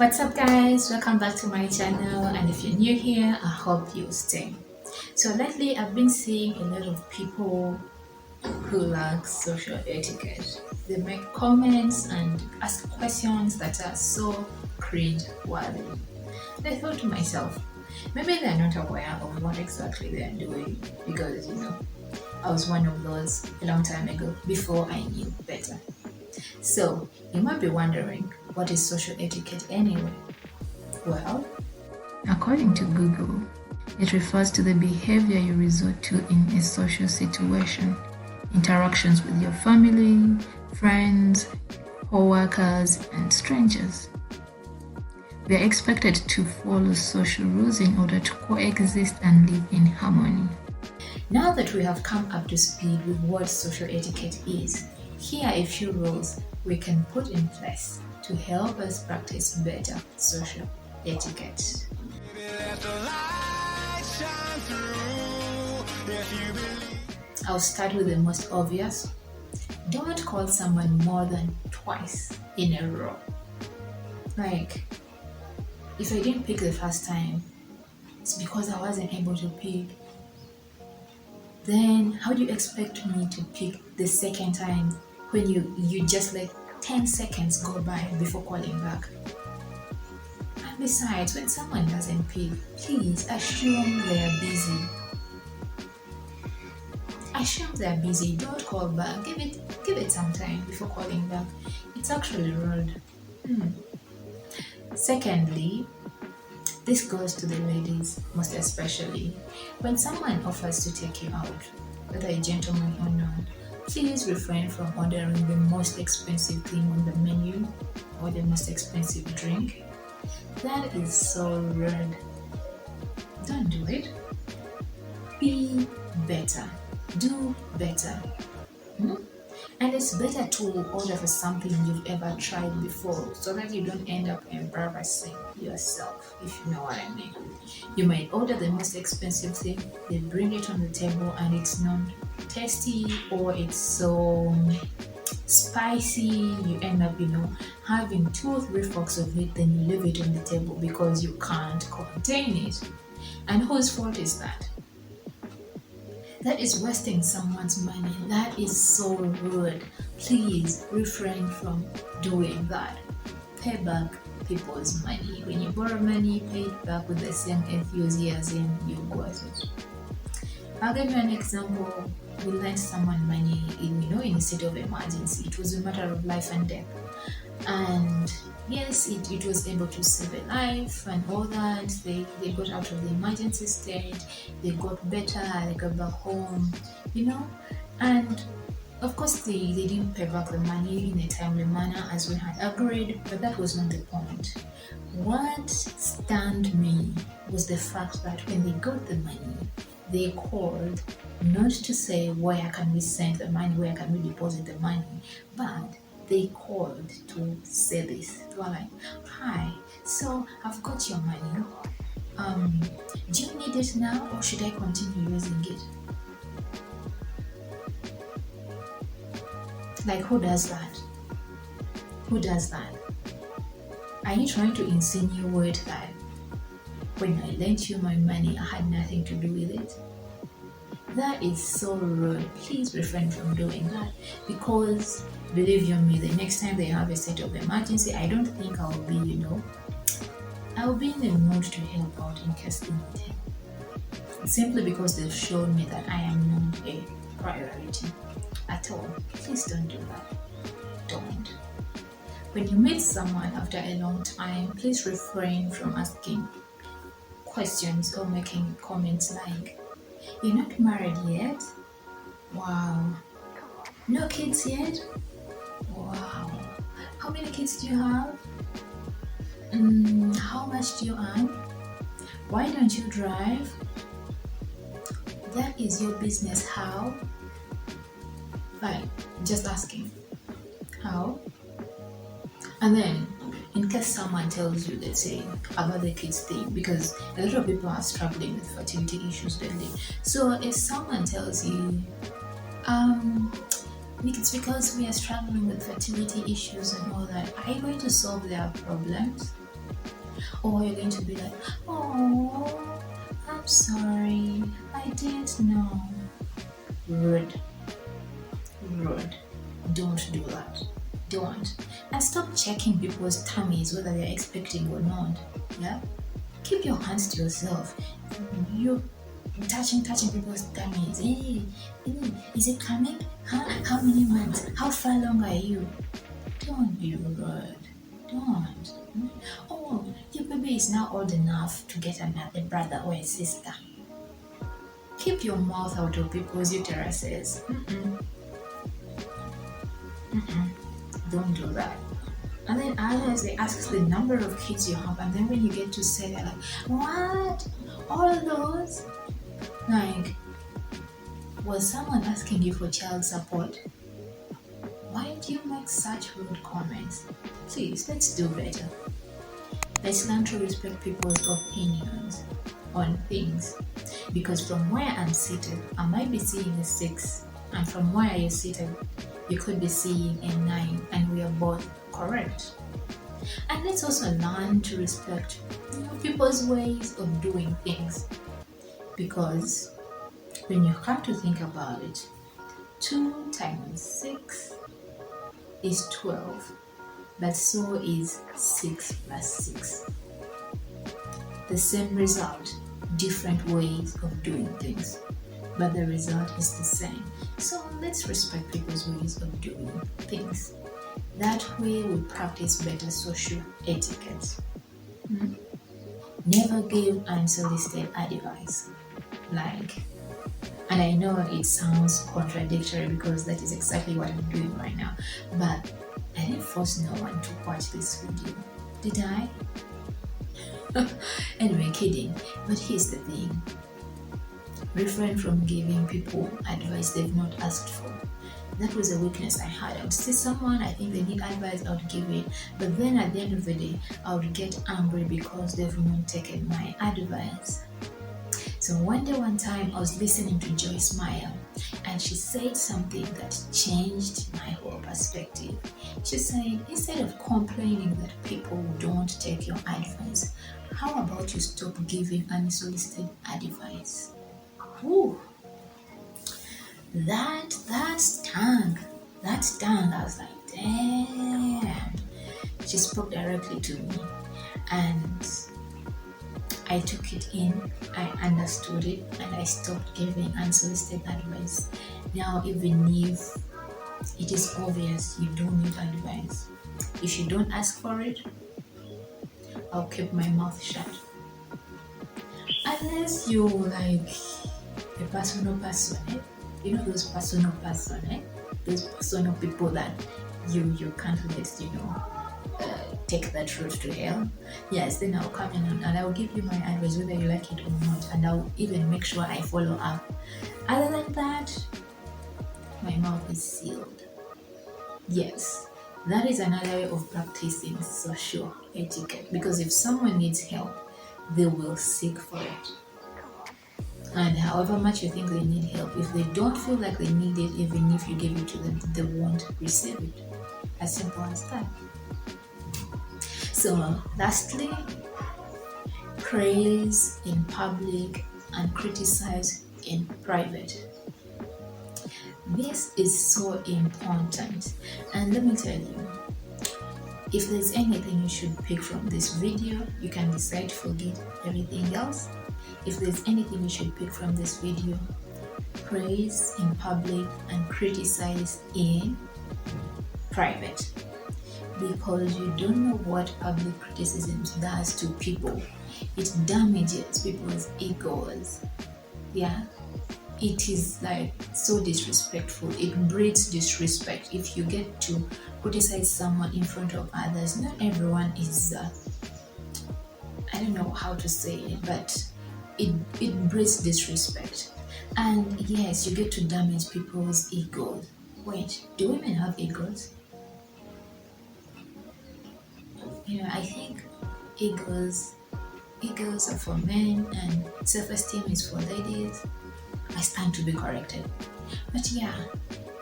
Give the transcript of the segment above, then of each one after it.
What's up, guys? Welcome back to my channel, and if you're new here, I hope you stay. So lately I've been seeing a lot of people who lack social etiquette. They make comments and ask questions that are so cringe worthy. I thought to myself, maybe they're not aware of what exactly they're doing, because I was one of those a long time ago before I knew better. So you might be wondering, what is social etiquette anyway? Well, according to Google, it refers to the behavior you resort to in a social situation, interactions with your family, friends, coworkers, and strangers. We are expected to follow social rules in order to coexist and live in harmony. Now that we have come up to speed with what social etiquette is, here are a few rules we can put in place to help us practice better social etiquette. I'll start with the most obvious. Don't call someone more than twice in a row. Like, if I didn't pick the first time, it's because I wasn't able to pick. Then how do you expect me to pick the second time when you just let 10 seconds go by before calling back? And besides, when someone doesn't pick, please assume they are busy. Assume they're busy. Don't call back. Give it some time before calling back. It's actually rude. Secondly, this goes to the ladies most especially. When someone offers to take you out, whether a gentleman or not, please refrain from ordering the most expensive thing on the menu or the most expensive drink. That is so rude. Don't do it. Be better. Do better. And it's better to order for something you've ever tried before, so that you don't end up embarrassing yourself, if you know what I mean. You might order the most expensive thing, they bring it on the table, and it's not tasty, or it's so spicy, you end up having 2 or 3 forks of it, then you leave it on the table because you can't contain it. And whose fault is that? That is wasting someone's money. That is so rude. Please refrain from doing that. Pay back people's money. When you borrow money, pay it back with the same enthusiasm you got it. I'll give you an example. We lent someone money in a state of emergency. It was a matter of life and death. And yes, it was able to save a life and all that. They got out of the emergency state, they got better, they got back home, and of course they didn't pay back the money in a timely manner as we had agreed, but that was not the point. What stunned me was the fact that when they got the money, they called not to say where can we send the money, where can we deposit the money, but they called to say this. They were like, "Hi, so I've got your money. Do you need it now, or should I continue using it?" Like, who does that? Who does that? Are you trying to insinuate that when I lent you my money, I had nothing to do with it? That is so rude. Please refrain from doing that, because believe you me, the next time they have a state of emergency, I don't think I'll be in the mood to help out in case they need help. Simply because they've shown me that I am not a priority at all. Please don't do that. Don't. When you meet someone after a long time, please refrain from asking questions or making comments like, "You're not married yet? Wow. No kids yet? Wow. How many kids do you have? How much do you earn? Why don't you drive? That is your business. How?" Like, just asking. How? And then, in case someone tells you, let's say, about the kids thing, because a lot of people are struggling with fertility issues lately. So if someone tells you, it's because we are struggling with fertility issues and all that, are you going to solve their problems? Or you're going to be like, oh, I'm sorry, I didn't know. Rude. Rude. Don't do that. Don't. And stop checking people's tummies whether they're expecting or not. Yeah? Keep your hands to yourself. You touching people's tummies. Hey, is it coming? Huh? How many months? How far along are you? Don't be rude. Don't. Oh, your baby is now old enough to get another brother or a sister. Keep your mouth out of people's uteruses. Don't do that. And then others, they ask the number of kids you have, and then when you get to say, they're like, what? All those? Like, was someone asking you for child support? Why do you make such rude comments? Please, let's do better. Let's learn to respect people's opinions on things. Because from where I'm seated, I might be seeing a 6, and from where you're seated, you could be seeing a 9, and we are both correct. And let's also learn to respect people's ways of doing things. Because when you come to think about it, 2 times 6 is 12, but so is 6 plus 6. The same result, different ways of doing things, but the result is the same. So let's respect people's ways of doing things. That way we practice better social etiquette. Never give unsolicited advice. And I know it sounds contradictory because that is exactly what I'm doing right now, but I didn't force no one to watch this video, did I? Anyway, kidding, but here's the thing. Refrain from giving people advice they've not asked for. That was a weakness I had. I would see someone, I think they need advice, I would give it, but then at the end of the day, I would get angry because they've not taken my advice. So one time I was listening to Joy Smile, and she said something that changed my whole perspective. She said, instead of complaining that people don't take your advice, how about you stop giving unsolicited advice? Ooh, that stung. That stung. I was like, damn. She spoke directly to me, and I took it in, I understood it, and I stopped giving unsolicited advice. Now, even if it is obvious you don't need advice, if you don't ask for it, I'll keep my mouth shut. Unless you're like a personal person, you know those personal person, those personal people that you can't let, take that road to hell. Yes, then I'll come in and I'll give you my advice whether you like it or not, and I'll even make sure I follow up. Other than that, my mouth is sealed. Yes, that is another way of practicing social etiquette, because if someone needs help, they will seek for it. And however much you think they need help, if they don't feel like they need it, even if you give it to them, they won't receive it. As simple as that. So lastly, praise in public and criticize in private. This is so important, and let me tell you, if there's anything you should pick from this video, you can decide to forget everything else. If there's anything you should pick from this video, praise in public and criticize in private. Because you don't know what public criticism does to people. It damages people's egos. Yeah, it is like so disrespectful. It breeds disrespect. If you get to criticize someone in front of others, not everyone is I don't know how to say it, but it breeds disrespect. And yes, you get to damage people's egos. Wait, do women have egos? I think egos are for men and self-esteem is for ladies. I stand to be corrected. But yeah,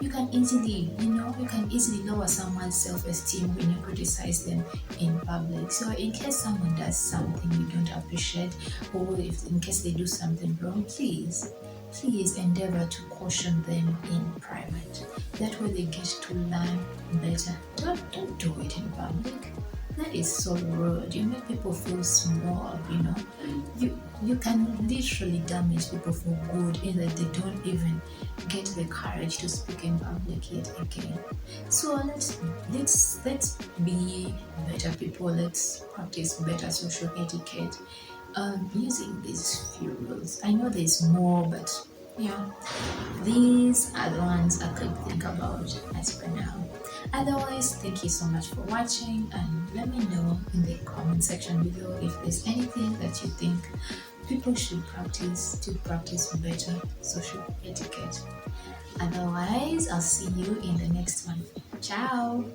You can easily, you can easily lower someone's self-esteem when you criticize them in public. So in case someone does something you don't appreciate, or if in case they do something wrong, please endeavor to caution them in private. That way they get to learn better. Don't do it in public. That is so rude. You make people feel small. You can literally damage people for good in that they don't even get the courage to speak in public yet again. So let's be better people. Let's practice better social etiquette. Using these few rules. I know there's more, but yeah, these are the ones I could think about as for now. Otherwise, thank you so much for watching, and let me know in the comment section below if there's anything that you think people should practice to practice better social etiquette. Otherwise, I'll see you in the next one. Ciao!